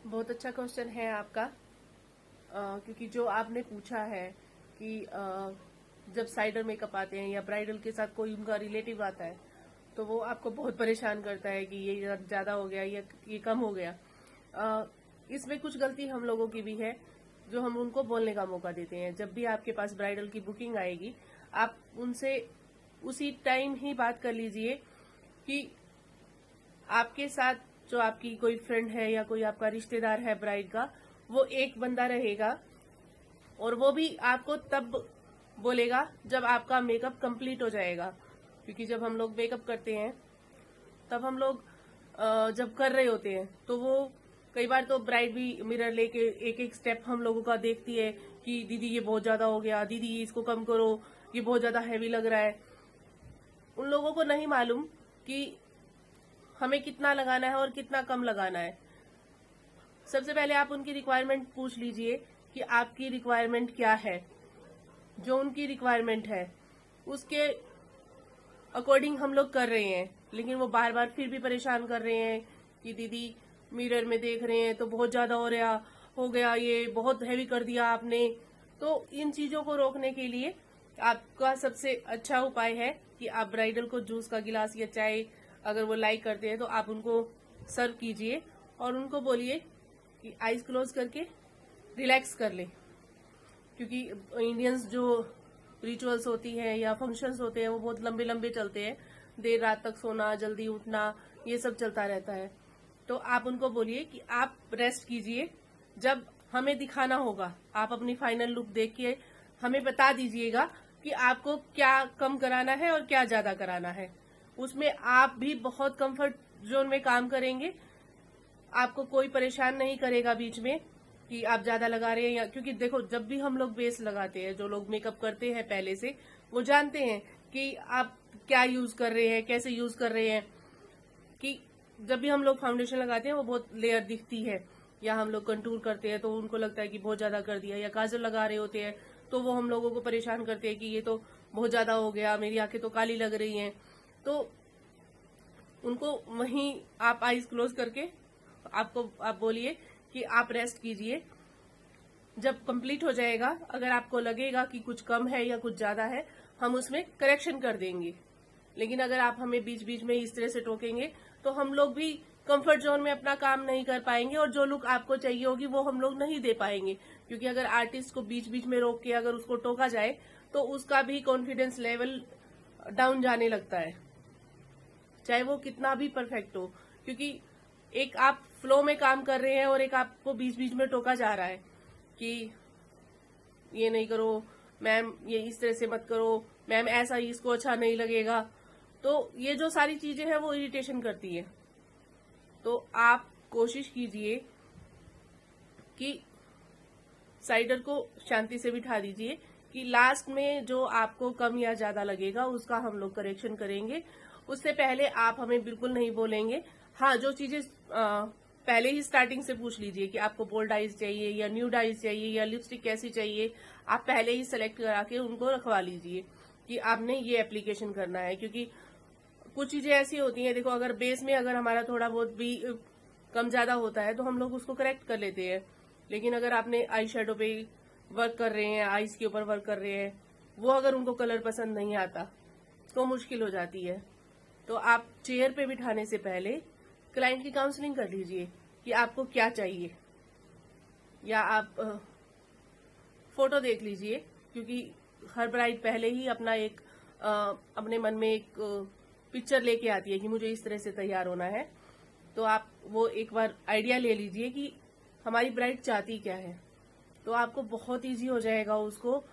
बहुत अच्छा क्वेश्चन है आपका। क्योंकि जो आपने पूछा है कि जब साइडर मेकअप आते हैं या ब्राइडल के साथ कोई उनका रिलेटिव आता है तो वो आपको बहुत परेशान करता है कि ये ज्यादा हो गया या ये कम हो गया। इसमें कुछ गलती हम लोगों की भी है जो हम उनको बोलने का मौका देते हैं। जब भी आपके पास ब्राइडल की बुकिंग आएगी आप उनसे उसी टाइम ही बात कर लीजिए कि आपके साथ जो आपकी कोई फ्रेंड है या कोई आपका रिश्तेदार है ब्राइड का, वो एक बंदा रहेगा और वो भी आपको तब बोलेगा जब आपका मेकअप कंप्लीट हो जाएगा। क्योंकि जब हम लोग मेकअप करते हैं तब हम लोग जब कर रहे होते हैं तो वो कई बार तो ब्राइड भी मिरर लेके एक एक स्टेप हम लोगों का देखती है कि दीदी ये बहुत ज्यादा हो गया, दीदी इसको कम करो, ये बहुत ज्यादा हैवी लग रहा है। उन लोगों को नहीं मालूम कि हमें कितना लगाना है और कितना कम लगाना है। सबसे पहले आप उनकी रिक्वायरमेंट पूछ लीजिए कि आपकी रिक्वायरमेंट क्या है। जो उनकी रिक्वायरमेंट है उसके अकॉर्डिंग हम लोग कर रहे हैं, लेकिन वो बार बार फिर भी परेशान कर रहे हैं कि दीदी मिरर में देख रहे हैं तो बहुत ज्यादा हो गया, ये बहुत हैवी कर दिया आपने। तो इन चीजों को रोकने के लिए आपका सबसे अच्छा उपाय है कि आप ब्राइडल को जूस का गिलास या चाय अगर वो लाइक करते हैं तो आप उनको सर्व कीजिए और उनको बोलिए कि आईज क्लोज करके रिलैक्स कर ले। क्योंकि इंडियंस जो रिचुअल्स होती है या फंक्शंस होते हैं वो बहुत लंबे लंबे चलते हैं, देर रात तक सोना, जल्दी उठना, ये सब चलता रहता है। तो आप उनको बोलिए कि आप रेस्ट कीजिए। जब हमें दिखाना होगा आप अपनी फाइनल लुक देख के हमें बता दीजिएगा कि आपको क्या कम कराना है और क्या ज्यादा कराना है। उसमें आप भी बहुत कंफर्ट जोन में काम करेंगे, आपको कोई परेशान नहीं करेगा बीच में कि आप ज्यादा लगा रहे हैं या। क्योंकि देखो जब भी हम लोग बेस लगाते हैं, जो लोग मेकअप करते हैं पहले से वो जानते हैं कि आप क्या यूज कर रहे हैं, कैसे यूज कर रहे हैं। कि जब भी हम लोग फाउंडेशन लगाते हैं वो बहुत लेयर दिखती है, या हम लोग कंटूर करते हैं तो उनको लगता है कि बहुत ज्यादा कर दिया, या काजल लगा रहे होते हैं तो वो हम लोगों को परेशान करते हैं कि ये तो बहुत ज्यादा हो गया, मेरी आंखें तो काली लग रही हैं। तो उनको वहीं आप आईज क्लोज करके आप बोलिए कि आप रेस्ट कीजिए। जब कंप्लीट हो जाएगा अगर आपको लगेगा कि कुछ कम है या कुछ ज्यादा है हम उसमें करेक्शन कर देंगे। लेकिन अगर आप हमें बीच बीच में इस तरह से टोकेंगे तो हम लोग भी कंफर्ट जोन में अपना काम नहीं कर पाएंगे और जो लुक आपको चाहिए होगी वो हम लोग नहीं दे पाएंगे। क्योंकि अगर आर्टिस्ट को बीच बीच में रोक के अगर उसको टोका जाए तो उसका भी कॉन्फिडेंस लेवल डाउन जाने लगता है, चाहे वो कितना भी परफेक्ट हो। क्योंकि एक आप फ्लो में काम कर रहे हैं और एक आपको बीच बीच में टोका जा रहा है कि ये नहीं करो मैम, ये इस तरह से मत करो मैम, ऐसा इसको अच्छा नहीं लगेगा। तो ये जो सारी चीजें हैं वो इरिटेशन करती है। तो आप कोशिश कीजिए कि साइडर को शांति से बिठा दीजिए कि लास्ट में जो आपको कम या ज्यादा लगेगा उसका हम लोग करेक्शन करेंगे। उससे पहले आप हमें बिल्कुल नहीं बोलेंगे। हाँ, जो चीजें पहले ही स्टार्टिंग से पूछ लीजिए कि आपको बोल्ड आइज चाहिए या न्यूड आइज चाहिए या लिपस्टिक कैसी चाहिए, आप पहले ही सेलेक्ट करा के उनको रखवा लीजिए कि आपने ये एप्लीकेशन करना है। क्योंकि कुछ चीजें ऐसी होती हैं, देखो अगर बेस में अगर हमारा थोड़ा बहुत भी कम ज्यादा होता है तो हम लोग उसको करेक्ट कर लेते हैं। लेकिन अगर आपने आई शेडो पे वर्क कर रहे हैं, आईज के ऊपर वर्क कर रहे हैं, वो अगर उनको कलर पसंद नहीं आता तो मुश्किल हो जाती है। तो आप चेयर पे बिठाने से पहले क्लाइंट की काउंसलिंग कर लीजिए कि आपको क्या चाहिए, या आप फोटो देख लीजिए। क्योंकि हर ब्राइड पहले ही अपना एक अपने मन में एक पिक्चर लेके आती है कि मुझे इस तरह से तैयार होना है। तो आप वो एक बार आइडिया ले लीजिए कि हमारी ब्राइड चाहती क्या है, तो आपको बहुत इजी हो जाएगा उसको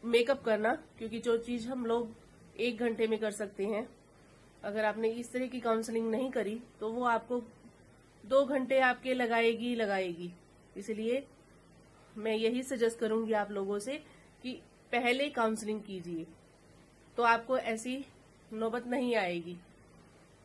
मेकअप करना। क्योंकि जो चीज हम लोग 1 घंटे में कर सकते हैं, अगर आपने इस तरह की काउंसलिंग नहीं करी तो वो आपको 2 घंटे आपके लगाएगी। इसलिए मैं यही सजेस्ट करूंगी आप लोगों से कि पहले काउंसलिंग कीजिए तो आपको ऐसी नौबत नहीं आएगी।